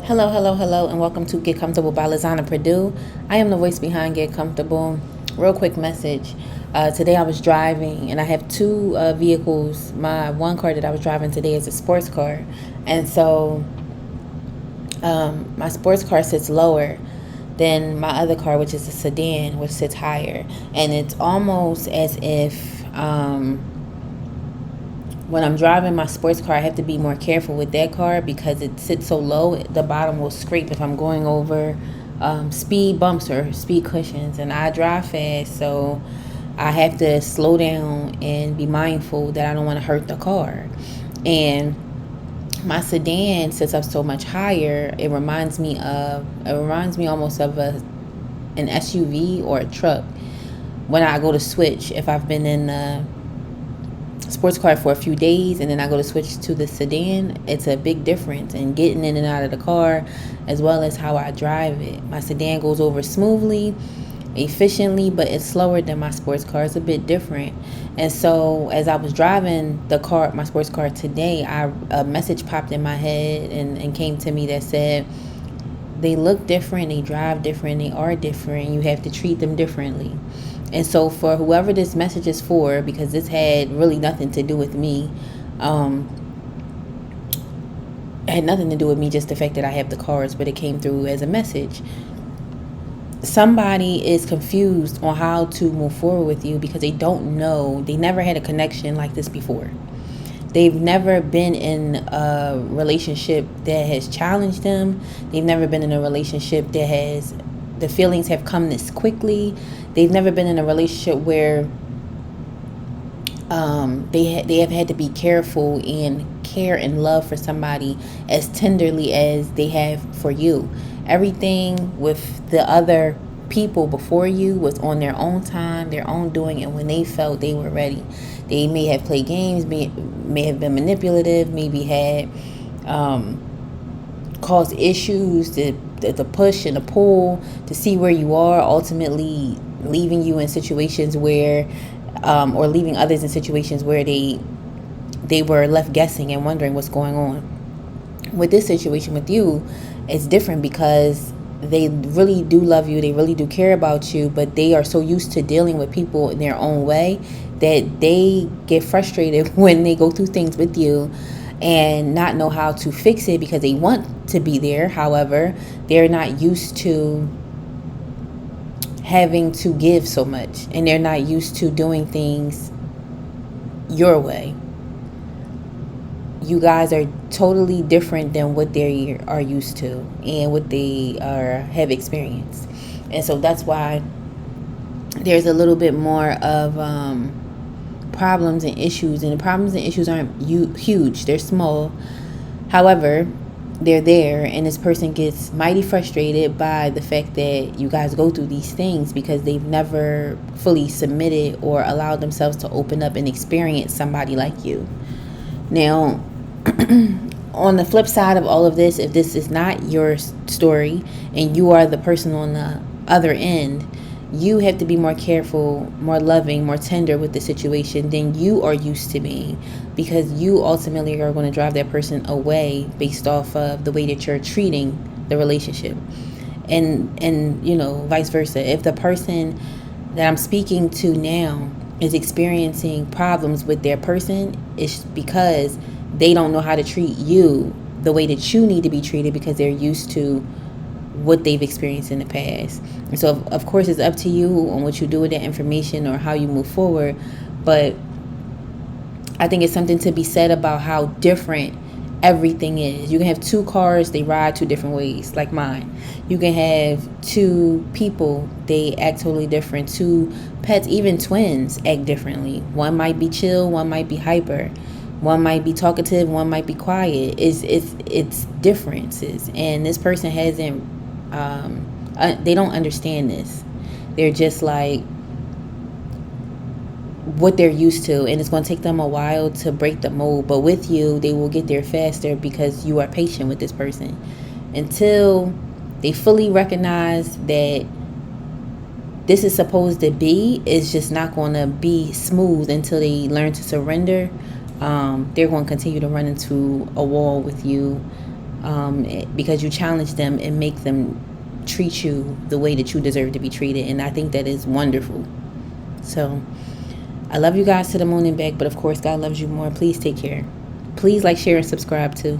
Hello, hello, hello, and welcome to Get Comfortable by Lizana-Prodeaux. I am the voice behind Get Comfortable. Real quick message. Today I was driving, and I have two vehicles. My one car that I was driving today is a sports car, and so my sports car sits lower than my other car, which is a sedan, which sits higher. And it's almost as if when I'm driving my sports car, I have to be more careful with that car because it sits so low, the bottom will scrape if I'm going over speed bumps or speed cushions. And I drive fast, so I have to slow down and be mindful that I don't want to hurt the car. And my sedan sits up so much higher, it reminds me almost of an SUV or a truck. When I go to switch, if I've been in a sports car for a few days and then I go to switch to the sedan, it's a big difference in getting in and out of the car, as well as how I drive it. My sedan goes over smoothly, efficiently, but it's slower than my sports car. It's a bit different. And so as I was driving my sports car today, a message popped in my head and came to me that said, they look different, they drive different, they are different, you have to treat them differently. And so for whoever this message is for, because this had really nothing to do with me, it had nothing to do with me, just the fact that I have the cars, but it came through as a message. Somebody is confused on how to move forward with you because they don't know, they never had a connection like this before. They've never been in a relationship that has challenged them. They've never been in a relationship that the feelings have come this quickly. They've never been in a relationship where they have had to be careful and care and love for somebody as tenderly as they have for you. Everything with the other people before you was on their own time, their own doing, and when they felt they were ready. They may have played games, may have been manipulative, maybe had caused issues, the push and the pull to see where you are, ultimately leaving you in situations where or leaving others in situations where they were left guessing and wondering what's going on. With this situation with you, it's different because they really do love you, they really do care about you, but they are so used to dealing with people in their own way that they get frustrated when they go through things with you and not know how to fix it because they want to be there. However, they're not used to having to give so much, and they're not used to doing things your way. You guys are totally different than what they are used to and what they have experienced. And so that's why there's a little bit more of problems and issues. And the problems and issues aren't huge. They're small. However, they're there, and this person gets mighty frustrated by the fact that you guys go through these things because they've never fully submitted or allowed themselves to open up and experience somebody like you. Now, on the flip side of all of this, if this is not your story and you are the person on the other end, you have to be more careful, more loving, more tender with the situation than you are used to being, because you ultimately are going to drive that person away based off of the way that you're treating the relationship. And you know, vice versa. If the person that I'm speaking to now is experiencing problems with their person, it's because they don't know how to treat you the way that you need to be treated because they're used to what they've experienced in the past. And so, of course, it's up to you on what you do with that information or how you move forward. But I think it's something to be said about how different everything is. You can have two cars, they ride two different ways, like mine. You can have two people, they act totally different. Two pets, even twins, act differently. One might be chill, one might be hyper. One might be talkative, one might be quiet. It's differences, and this person hasn't. They don't understand this. They're just like what they're used to, and it's going to take them a while to break the mold. But with you, they will get there faster because you are patient with this person until they fully recognize that this is supposed to be. It's just not going to be smooth until they learn to surrender. They're going to continue to run into a wall with you because you challenge them and make them treat you the way that you deserve to be treated. And I think that is wonderful. So I love you guys to the moon and back, but of course God loves you more. Please take care. Please like, share, and subscribe too.